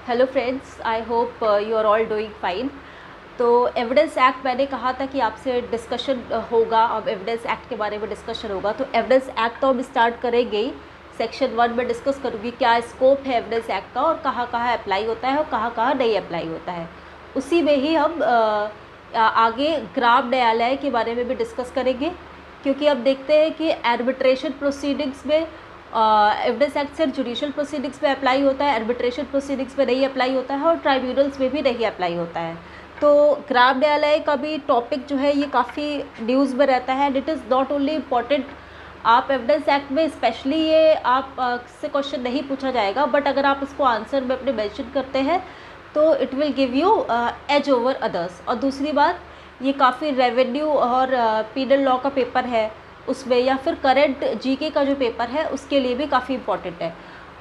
Hello friends, I hope you are all doing fine. तो evidence act मैंने कहा था कि आपसे डिस्कशन होगा। अब एविडेंस एक्ट के बारे में डिस्कशन होगा, तो एविडेंस एक्ट तो हम स्टार्ट करेंगे ही। सेक्शन 1 में डिस्कस करूँगी क्या स्कोप है एविडेंस एक्ट का और कहाँ कहाँ अप्लाई होता है और कहाँ कहाँ नहीं अप्लाई होता है। उसी में ही हम आगे ग्राम न्यायालय के बारे में भी डिस्कस करेंगे, क्योंकि अब देखते हैं कि आर्बिट्रेशन प्रोसीडिंग्स में एविडेंस एक्ट सिर्फ जुडिशियल प्रोसीडिंग्स में अप्लाई होता है, आर्बिट्रेशन प्रोसीडिंग्स में नहीं अप्लाई होता है और ट्राइब्यूनल्स में भी नहीं अप्लाई होता है। तो ग्राम न्यायालय का भी टॉपिक जो है ये काफ़ी न्यूज़ में रहता है and it is not only important. आप एविडेंस एक्ट में स्पेशली ये आप से क्वेश्चन नहीं पूछा जाएगा, बट अगर आप इसको आंसर में अपने मेंशन करते हैं तो it will give you edge over others. और दूसरी बात, ये काफ़ी रेवेन्यू और पीनल लॉ का पेपर है उसमें, या फिर करंट जीके का जो पेपर है उसके लिए भी काफ़ी इम्पॉर्टेंट है।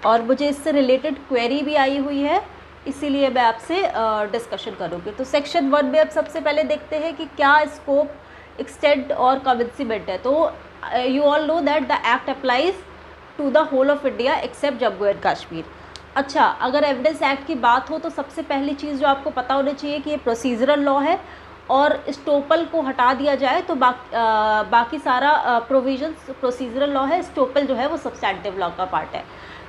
और मुझे इससे रिलेटेड क्वेरी भी आई हुई है, इसीलिए मैं आपसे डिस्कशन करूँगी। तो सेक्शन 1 में अब सबसे पहले देखते हैं कि क्या स्कोप, एक्सटेंट और कमेंसमेंट है। तो you all know that the act applies to the whole of India except Jammu and Kashmir. अच्छा, अगर एविडेंस एक्ट की बात हो तो सबसे पहली चीज़ जो आपको पता होनी चाहिए कि ये प्रोसीजरल लॉ है और स्टोपल को हटा दिया जाए तो बाकी सारा प्रोविजंस प्रोसीजरल लॉ है। स्टोपल जो है वो सब्सटैंटिव लॉ का पार्ट है।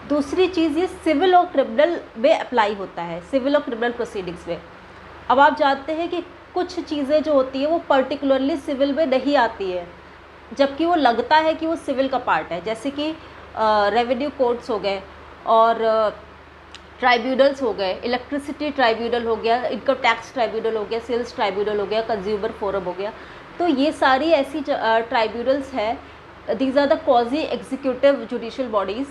दूसरी चीज़, ये सिविल और क्रिमिनल में अप्लाई होता है, सिविल और क्रिमिनल प्रोसीडिंग्स में। अब आप जानते हैं कि कुछ चीज़ें जो होती है वो पर्टिकुलरली सिविल में नहीं आती है, जबकि वो लगता है कि वो सिविल का पार्ट है, जैसे कि रेवेन्यू कोर्ट्स हो गए और ट्राइब्यूनल्स हो गए, इलेक्ट्रिसिटी ट्राइब्यूनल हो गया, इनकम टैक्स ट्राइब्यूनल हो गया, सेल्स ट्राइब्यूनल हो गया, कंज्यूमर फोरम हो गया। तो ये सारी ऐसी ट्राइब्यूनल्स है, these are the quasi executive judicial bodies.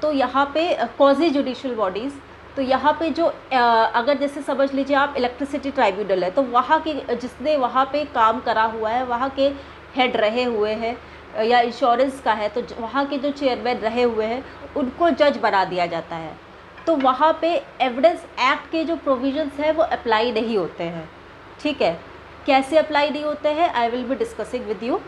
तो यहाँ पे क्वाजी जुडिशियल बॉडीज़, तो यहाँ पे जो अगर जैसे समझ लीजिए आप इलेक्ट्रिसिटी ट्राइब्यूनल है, तो वहाँ के जिसने वहाँ पे काम करा हुआ है, वहाँ के हेड रहे हुए हैं, या इंश्योरेंस का है तो वहाँ के जो चेयरमैन रहे हुए हैं उनको जज बना दिया जाता है। तो वहाँ पे एविडेंस एक्ट के जो प्रोविजंस हैं वो अप्लाई नहीं होते हैं। ठीक है, कैसे अप्लाई नहीं होते हैं I will be discussing with you.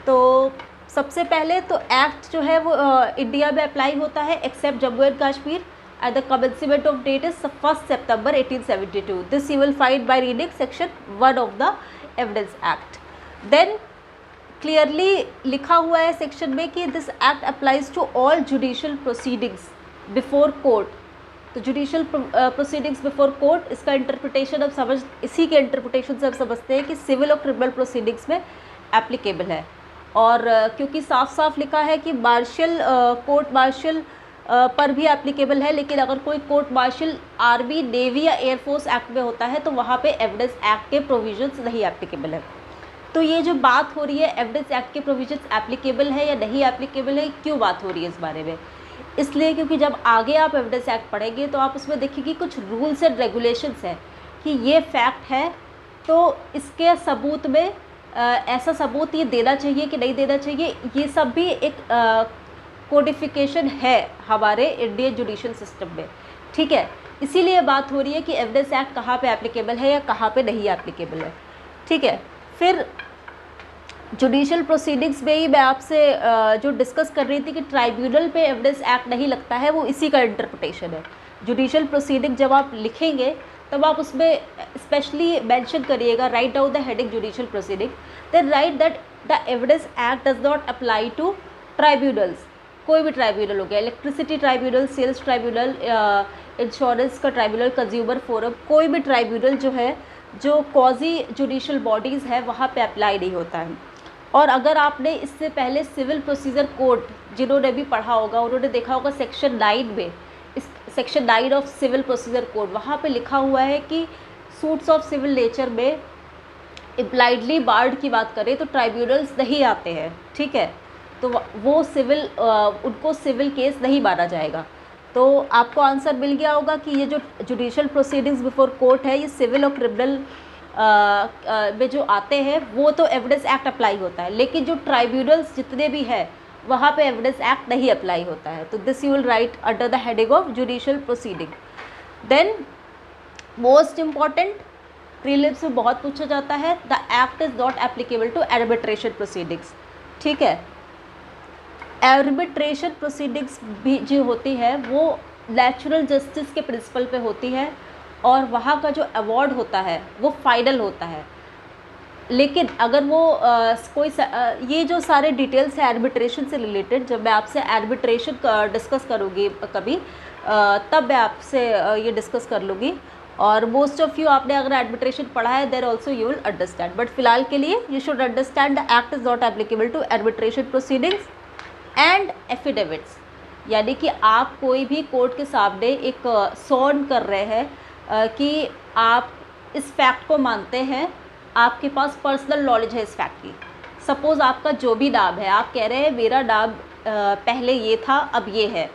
तो सबसे पहले तो एक्ट जो है वो इंडिया में अप्लाई होता है except Jammu and Kashmir at the commencement of date is 1 September 1872। This you will find by reading section 1 of the evidence act. Then clearly लिखा हुआ है सेक्शन में कि this act applies to all judicial proceedings before court. तो judicial proceedings before court, इसका interpretation अब समझ, इसी के इंटरप्रिटेशन से अब समझते हैं कि सिविल और क्रिमिनल प्रोसीडिंग्स में एप्लीकेबल है। और क्योंकि साफ साफ लिखा है कि मार्शल कोर्ट मार्शल पर भी एप्लीकेबल है, लेकिन अगर कोई कोर्ट मार्शल आर्मी, नेवी या एयरफोर्स एक्ट में होता है तो वहाँ पे एविडेंस एक्ट के प्रोविजंस नहीं एप्लीकेबल है। तो ये जो बात हो रही है एविडेंस एक्ट के प्रोविजंस एप्लीकेबल है या नहीं एप्लीकेबल है, क्यों बात हो रही है इस बारे में, इसलिए क्योंकि जब आगे आप एविडेंस एक्ट पढ़ेंगे तो आप उसमें देखेंगे कुछ रूल्स एंड रेगुलेशंस हैं कि ये फैक्ट है तो इसके सबूत में ऐसा सबूत ये देना चाहिए कि नहीं देना चाहिए, ये सब भी एक कोडिफिकेशन है हमारे इंडियन जुडिशियल सिस्टम में। ठीक है, इसीलिए बात हो रही है कि एविडेंस एक्ट कहाँ पे एप्लीकेबल है या कहाँ पे नहीं एप्लीकेबल है। ठीक है, फिर जुडिशियल प्रोसीडिंग्स में ही मैं आपसे जो डिस्कस कर रही थी कि ट्राइब्यूनल पे एविडेंस एक्ट नहीं लगता है, वो इसी का इंटरप्रिटेशन है। जुडिशियल प्रोसीडिंग जब आप लिखेंगे तब आप उसमें स्पेशली मेंशन करिएगा, right down the heading judicial proceeding, then right that the evidence act does not apply to tribunals. कोई भी ट्राइब्यूनल हो गया, electricity tribunal, sales tribunal, insurance का ट्राइब्यूनल, कंज्यूमर फोरम, कोई भी ट्राइब्यूनल जो है जो क्वाजी जुडिशियल बॉडीज़ है वहाँ पे अप्लाई नहीं होता है। और अगर आपने इससे पहले सिविल प्रोसीजर कोड जिन्होंने भी पढ़ा होगा उन्होंने देखा होगा सेक्शन 9 में, इस section 9 of civil procedure code, वहाँ पे लिखा हुआ है कि सूट्स ऑफ सिविल नेचर में इम्प्लाइडली बार्ड की बात करें तो ट्राइब्यूनल्स नहीं आते हैं। ठीक है, तो वो सिविल उनको सिविल केस नहीं माना जाएगा। तो आपको आंसर मिल गया होगा कि ये जो जुडिशियल प्रोसीडिंग्स बिफोर कोर्ट है ये सिविल और क्रिमिनल में जो आते हैं वो तो एविडेंस एक्ट अप्लाई होता है, लेकिन जो ट्राइब्यूनल्स जितने भी हैं वहाँ पे एविडेंस एक्ट नहीं अप्लाई होता है। तो this you will write under the heading of judicial proceeding. Then most important, prelims में बहुत पूछा जाता है, the act is not applicable to arbitration proceedings. ठीक है, आर्बिट्रेशन प्रोसीडिंग्स भी जो होती है वो नेचुरल जस्टिस के प्रिंसिपल पे होती है और वहाँ का जो अवार्ड होता है वो फाइनल होता है। लेकिन अगर वो ये जो सारे डिटेल्स है आर्बिट्रेशन से रिलेटेड, जब मैं आपसे आर्बिट्रेशन डिस्कस करूँगी कभी तब मैं आपसे ये डिस्कस कर लूँगी। और मोस्ट ऑफ यू आपने अगर आर्बिट्रेशन पढ़ा है there also you will understand, but फिलहाल के लिए you should understand the act is not applicable to arbitration proceedings and affidavits. यानी कि आप कोई भी कोर्ट के सामने एक सॉन कर रहे हैं कि आप इस फैक्ट को मानते हैं, आपके पास पर्सनल नॉलेज है इस फैक्ट की। सपोज़ आपका जो भी नाम है, आप कह रहे हैं मेरा नाम पहले ये था अब ये है,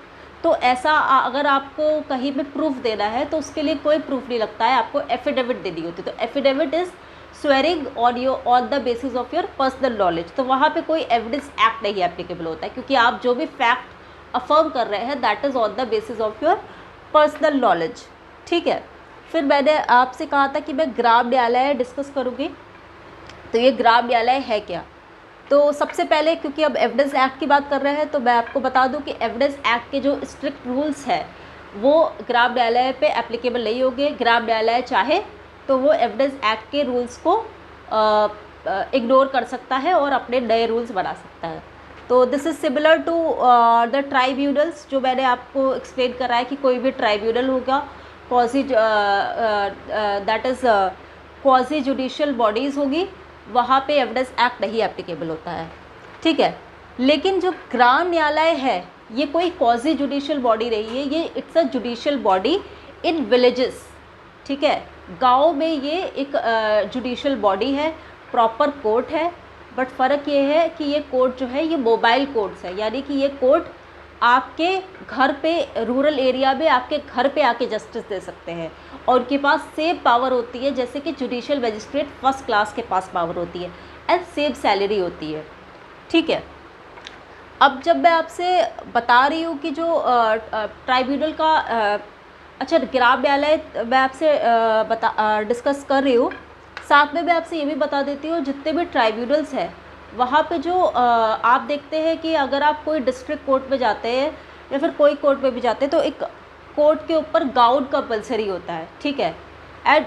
तो ऐसा अगर आपको कहीं पे प्रूफ देना है तो उसके लिए कोई प्रूफ नहीं लगता है, आपको एफिडेविट देनी होती है। तो affidavit is swearing on the basis of your personal knowledge. तो वहाँ पे कोई एविडेंस एक्ट नहीं एप्लीकेबल होता है, क्योंकि आप जो भी फैक्ट अफर्म कर रहे हैं that is on the basis of your personal knowledge. ठीक है, फिर मैंने आपसे कहा था कि मैं ग्राम न्यायालय डिस्कस करूँगी। तो ये ग्राम न्यायालय है क्या? तो सबसे पहले, क्योंकि अब एविडेंस एक्ट की बात कर रहे हैं, तो मैं आपको बता दूं कि एविडेंस एक्ट के जो स्ट्रिक्ट रूल्स है वो ग्राम न्यायालय पे एप्लीकेबल नहीं होंगे। ग्राम न्यायालय चाहे तो वो एविडेंस एक्ट के रूल्स को इग्नोर कर सकता है और अपने नए रूल्स बना सकता है। तो this is similar to the tribunals, जो मैंने आपको एक्सप्लेन करा है कि कोई भी ट्राइब्यूनल होगा, that is quasi judicial bodies होगी, वहाँ पे एविडेंस एक्ट नहीं एप्लीकेबल होता है। ठीक है, लेकिन जो ग्राम न्यायालय है ये कोई क्वाजी जुडिशियल बॉडी नहीं है, ये it's a judicial body in villages. ठीक है, गांव में ये एक जुडिशियल बॉडी है, प्रॉपर कोर्ट है, बट फ़र्क ये है कि ये कोर्ट जो है ये मोबाइल कोर्ट्स है, यानी कि ये कोर्ट आपके घर पे, रूरल एरिया में आपके घर पे आके जस्टिस दे सकते हैं, और उनके पास सेम पावर होती है जैसे कि जुडिशियल मजिस्ट्रेट फर्स्ट क्लास के पास पावर होती है, एंड सेम सैलरी होती है। ठीक है, अब जब मैं आपसे बता रही हूँ कि जो ट्राइब्यूनल का अच्छा ग्राम न्यायालय मैं आपसे डिस्कस कर रही हूँ, साथ में मैं आपसे ये भी बता देती हूँ जितने भी ट्राइब्यूनल्स हैं वहाँ पे जो आप देखते हैं कि अगर आप कोई डिस्ट्रिक्ट कोर्ट में जाते हैं या फिर कोई कोर्ट में भी जाते हैं तो एक कोर्ट के ऊपर गाउन कंपलसरी होता है। ठीक है, एंड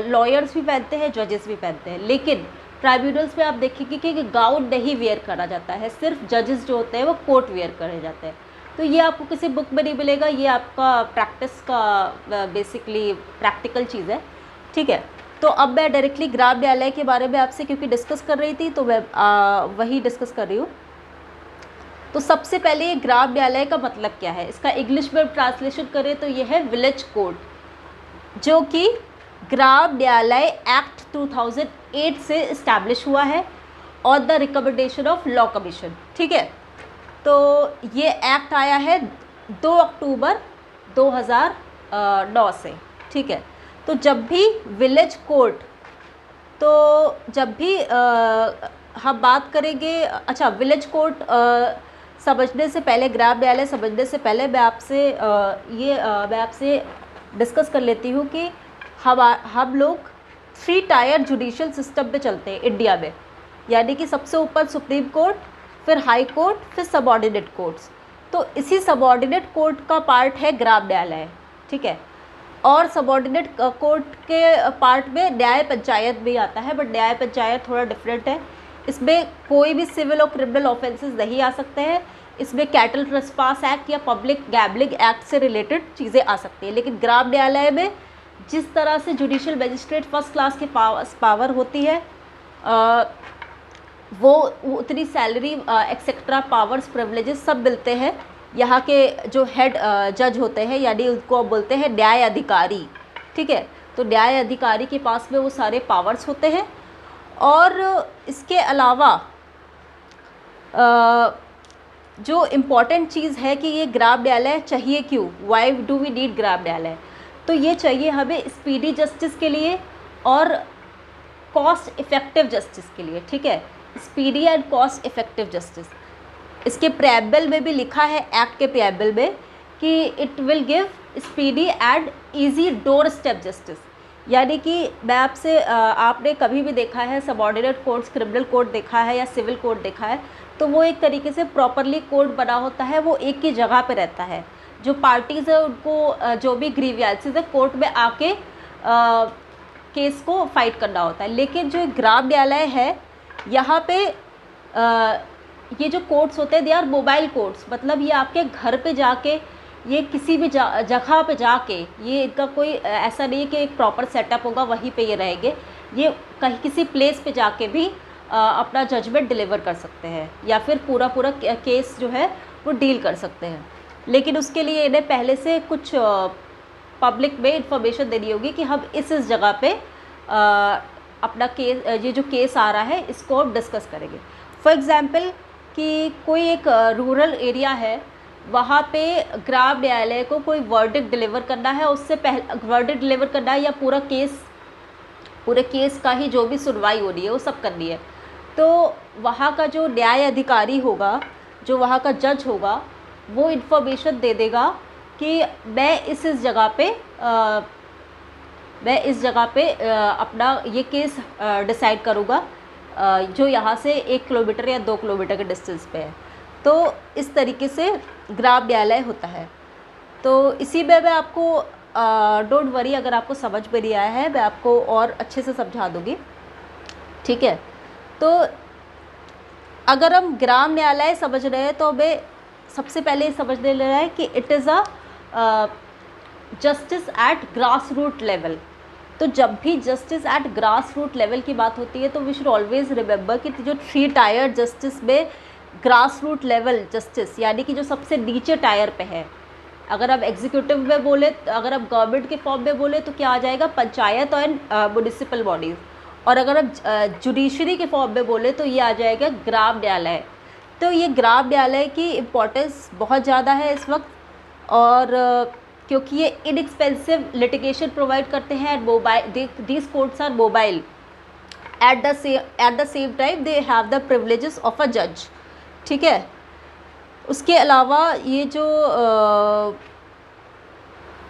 लॉयर्स भी पहनते हैं, जजेस भी पहनते हैं, लेकिन ट्राइब्यूनल्स में आप देखेंगे कि गाउन नहीं वेयर करा जाता है, सिर्फ जजेस जो होते हैं वो कोट वेयर करे जाते हैं। तो ये आपको किसी बुक में नहीं मिलेगा, ये आपका प्रैक्टिस का बेसिकली प्रैक्टिकल चीज़ है। ठीक है, तो अब मैं डायरेक्टली ग्राम न्यायालय के बारे में आपसे क्योंकि डिस्कस कर रही थी तो मैं वही डिस्कस कर रही हूँ। तो सबसे पहले ये ग्राम न्यायालय का मतलब क्या है, इसका इंग्लिश में ट्रांसलेशन करें तो ये है विलेज कोर्ट, जो कि ग्राम न्यायालय एक्ट 2008 से इस्टेब्लिश हुआ है और the recommendation of law commission. ठीक है, तो ये एक्ट आया है 2 अक्टूबर 2009 से। ठीक है, तो जब भी विलेज कोर्ट, तो जब भी हम बात करेंगे, अच्छा विलेज कोर्ट समझने से पहले, ग्राम न्यायालय समझने से पहले मैं आपसे डिस्कस कर लेती हूँ कि हम लोग 3 टायर जुडिशियल सिस्टम पे चलते हैं इंडिया में, यानी कि सबसे ऊपर सुप्रीम कोर्ट, फिर हाई कोर्ट, फिर सबऑर्डिनेट कोर्ट्स। तो इसी सबऑर्डिनेट कोर्ट का पार्ट है ग्राम न्यायालय। ठीक है, और सबऑर्डिनेट कोर्ट के पार्ट में न्याय पंचायत भी आता है, बट न्याय पंचायत थोड़ा डिफरेंट है। इसमें कोई भी सिविल और क्रिमिनल ऑफेंसेस नहीं आ सकते हैं, इसमें कैटल ट्रेसपास एक्ट या पब्लिक गैम्बलिंग एक्ट से रिलेटेड चीज़ें आ सकती हैं। लेकिन ग्राम न्यायालय में जिस तरह से जुडिशियल मजिस्ट्रेट फर्स्ट क्लास के पावर होती है, वो उतनी सैलरी एक्सेट्रा पावर्स प्रिविलेजेस सब मिलते हैं यहाँ के जो हेड जज होते हैं, यानी उनको बोलते हैं न्याय अधिकारी। ठीक है, तो न्याय अधिकारी के पास में वो सारे पावर्स होते हैं। और इसके अलावा जो इम्पॉर्टेंट चीज़ है कि ये ग्राम न्यायालय चाहिए क्यों, why do we need Gram Nyayalaya, तो ये चाहिए हमें स्पीडी जस्टिस के लिए और कॉस्ट इफ़ेक्टिव जस्टिस के लिए। ठीक है, speedy and cost effective justice, इसके प्रेएम्बल में भी लिखा है, एक्ट के प्रेएम्बल में, कि it will give speedy and easy door step justice. यानी कि मैं आपसे आपने कभी भी देखा है सबऑर्डिनेट कोर्ट्स, क्रिमिनल कोर्ट देखा है या सिविल कोर्ट देखा है, तो वो एक तरीके से प्रॉपरली कोर्ट बना होता है, वो एक ही जगह पे रहता है। जो पार्टीज़ है उनको जो भी ग्रीवियंसेस है कोर्ट में आके केस को फाइट करना होता है। लेकिन जो ग्राम न्यायालय है यहाँ पे ये जो कोर्ट्स होते हैं दे आर मोबाइल कोर्ट्स, मतलब ये आपके घर पे जाके, ये किसी भी जगह पे जाके, ये इनका कोई ऐसा नहीं है कि एक प्रॉपर सेटअप होगा वहीं पे ये रहेंगे, ये कहीं किसी प्लेस पे जाके भी अपना जजमेंट डिलीवर कर सकते हैं या फिर पूरा केस जो है वो डील कर सकते हैं। लेकिन उसके लिए इन्हें पहले से कुछ पब्लिक में इंफॉर्मेशन देनी होगी कि हम इस जगह पे अपना केस, ये जो केस आ रहा है इसको हम डिस्कस करेंगे। फॉर एग्ज़ाम्पल कि कोई एक रूरल एरिया है, वहाँ पे ग्राम न्यायालय को कोई वर्डिक्ट डिलीवर करना है, उससे पहले वर्डिक्ट डिलीवर करना है या पूरे केस का ही जो भी सुनवाई हो रही है वो सब करनी है, तो वहाँ का जो न्याय अधिकारी होगा, जो वहाँ का जज होगा, वो इन्फॉर्मेशन दे देगा कि मैं इस जगह पे अपना ये केस डिसाइड करूँगा जो यहाँ से 1 किलोमीटर या 2 किलोमीटर के डिस्टेंस पे है। तो इस तरीके से ग्राम न्यायालय होता है। तो इसी में मैं आपको डोंट वरी, अगर आपको समझ में नहीं आया है मैं आपको और अच्छे से समझा दूँगी, ठीक है। तो अगर हम ग्राम न्यायालय समझ रहे हैं तो हमें सबसे पहले समझ लेना है कि it is justice at grass root level. तो जब भी justice at grass root level की बात होती है तो वी शुड ऑलवेज रिमेंबर कि जो 3 टायर जस्टिस में ग्रास रूट लेवल जस्टिस यानी कि जो सबसे नीचे टायर पे है, अगर आप एग्जीक्यूटिव में बोले, अगर आप गवर्नमेंट के फॉर्म में बोले तो क्या आ जाएगा, पंचायत और म्युनिसिपल बॉडीज़, और अगर आप जुडिशरी के फॉर्म में बोले तो ये आ जाएगा ग्राम न्यायालय। तो ये ग्राम न्यायालय की इम्पोर्टेंस बहुत ज़्यादा है इस वक्त, और क्योंकि ये इनएक्सपेंसिव लिटिगेशन प्रोवाइड करते हैं, mobile, these courts are mobile, at the same time they have the privileges of a जज, ठीक है। उसके अलावा ये जो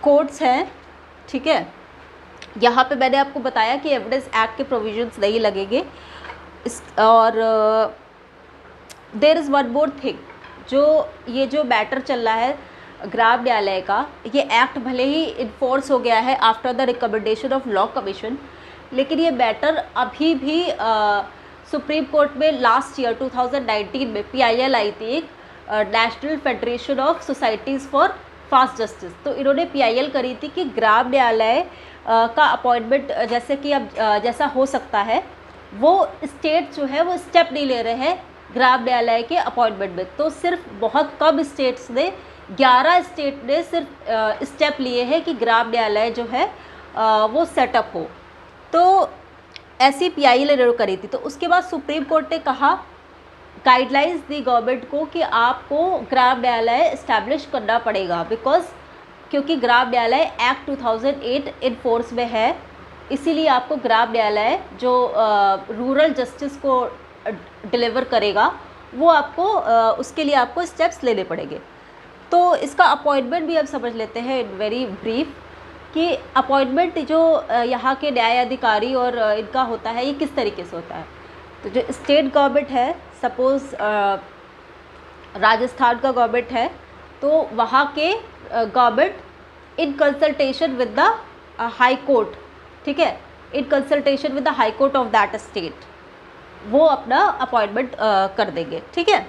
कोर्ट्स हैं, ठीक है, यहाँ पे मैंने आपको बताया कि एविडेंस एक्ट के प्रोविजंस नहीं लगेंगे और there is one more thing, ये जो मैटर चल रहा है ग्राम न्यायालय का, ये एक्ट भले ही इन्फोर्स हो गया है after the recommendation of law commission, लेकिन ये मैटर अभी भी सुप्रीम कोर्ट में लास्ट ईयर 2019 में PIL आई थी, एक national federation of societies for fast justice. तो इन्होंने PIL करी थी कि ग्राम न्यायालय का अपॉइंटमेंट जैसे कि अब जैसा हो सकता है, वो स्टेट जो है वो स्टेप नहीं ले रहे हैं ग्राम न्यायालय के अपॉइंटमेंट में। तो सिर्फ बहुत कम स्टेट्स ने, 11 स्टेट ने सिर्फ स्टेप लिए हैं कि ग्राम न्यायालय जो है वो सेटअप हो। तो ऐसी PIL करी थी। तो उसके बाद सुप्रीम कोर्ट ने कहा, गाइडलाइंस दी गवर्नमेंट को कि आपको ग्राम न्यायालय इस्टेब्लिश करना पड़ेगा, क्योंकि ग्राम न्यायालय एक्ट 2008 इन फोर्स में है, इसीलिए आपको ग्राम न्यायालय जो रूरल जस्टिस को डिलीवर करेगा वो आपको उसके लिए आपको स्टेप्स लेने पड़ेंगे। तो इसका अपॉइंटमेंट भी अब समझ लेते हैं इन वेरी ब्रीफ कि अपॉइंटमेंट जो यहाँ के न्याय अधिकारी और इनका होता है ये किस तरीके से होता है। तो जो स्टेट गवर्नमेंट है, सपोज़ राजस्थान का गवर्नमेंट है, तो वहाँ के government in consultation with the high court, ठीक है, in consultation with the high court of that state वो अपना अपॉइंटमेंट कर देंगे, ठीक है।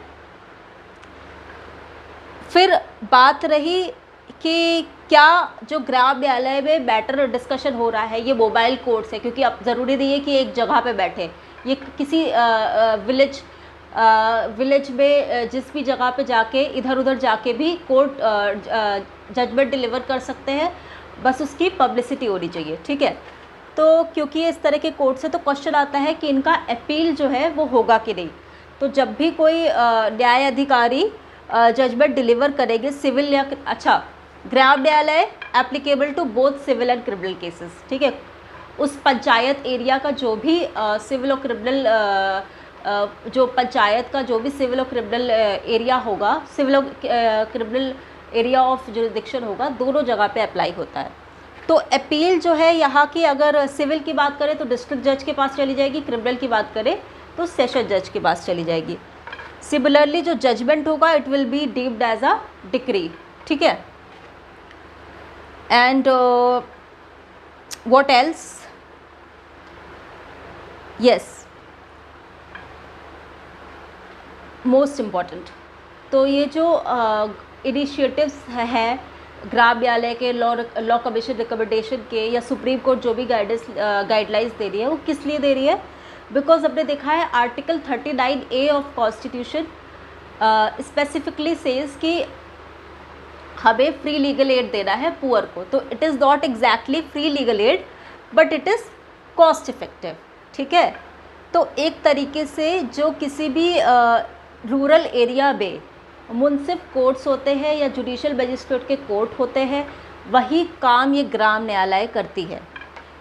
फिर बात रही कि क्या जो ग्राम न्यायालय में मैटर डिस्कशन हो रहा है ये मोबाइल कोर्ट्स है, क्योंकि अब ज़रूरी नहीं है कि एक जगह पे बैठे, ये किसी विलेज में जिस भी जगह पे जाके इधर उधर जाके भी कोर्ट जजमेंट डिलीवर कर सकते हैं, बस उसकी पब्लिसिटी होनी चाहिए, ठीक है। तो क्योंकि इस तरह के कोर्ट से तो क्वेश्चन आता है कि इनका अपील जो है वो होगा कि नहीं। तो जब भी कोई न्याय अधिकारी जजमेंट डिलीवर करेंगे सिविल या Gram Nyayalaya applicable to both civil and criminal cases, ठीक है। उस पंचायत एरिया का जो भी सिविल और क्रिमिनल जो पंचायत का जो भी सिविल और क्रिमिनल एरिया होगा, सिविल और क्रिमिनल एरिया ऑफ जुरिडिक्शन होगा, दोनों जगह पे अप्लाई होता है। तो अपील जो है यहाँ की, अगर सिविल की बात करें तो डिस्ट्रिक्ट जज के पास चली जाएगी, क्रिमिनल की बात करें तो सेशन जज के पास चली जाएगी। सिमिलरली जो जजमेंट होगा it will be deemed as a decree, ठीक है। And what else, yes, most important, तो ये जो इनिशिएटिव्स हैं ग्राम न्यायालय के, लॉ कमीशन रिकमेंडेशन के, या सुप्रीम कोर्ट जो भी गाइडलाइंस दे रही है, वो किस लिए दे रही है? बिकॉज हमने देखा है article 39A of constitution specifically says कि हमें फ्री लीगल एड देना है पुअर को। तो it is not exactly free legal aid, but it is cost effective, ठीक है। तो एक तरीके से जो किसी भी रूरल एरिया में मुनसिफ कोर्ट्स होते हैं या जुडिशल मजिस्ट्रेट के कोर्ट होते हैं, वही काम ये ग्राम न्यायालय करती है।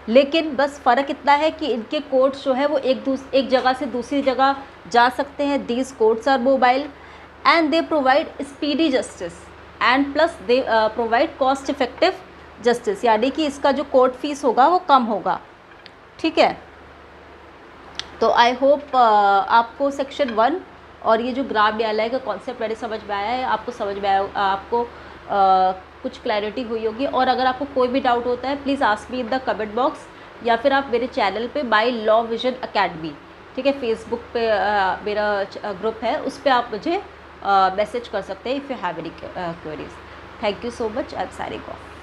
लेकिन बस फ़र्क इतना है कि इनके कोर्ट्स जो है वो एक जगह से दूसरी जगह जा सकते हैं। These courts are mobile and they provide speedy justice and plus they provide cost effective justice, यानी कि इसका जो कोर्ट फीस होगा वो कम होगा, ठीक है। तो आई होप आपको सेक्शन 1 और ये जो ग्राम न्यायालय का कॉन्सेप्ट मैंने समझ में आया है, आपको समझ में आया, आपको कुछ क्लैरिटी हुई होगी। और अगर आपको कोई भी डाउट होता है please ask me in the comment box, या फिर आप मेरे चैनल पे माय लॉ विजन अकेडमी, ठीक है, फेसबुक पे मेरा ग्रुप है, उस पर आप मुझे मैसेज कर सकते हैं if you have any queries. Thank you so much, I am signing off.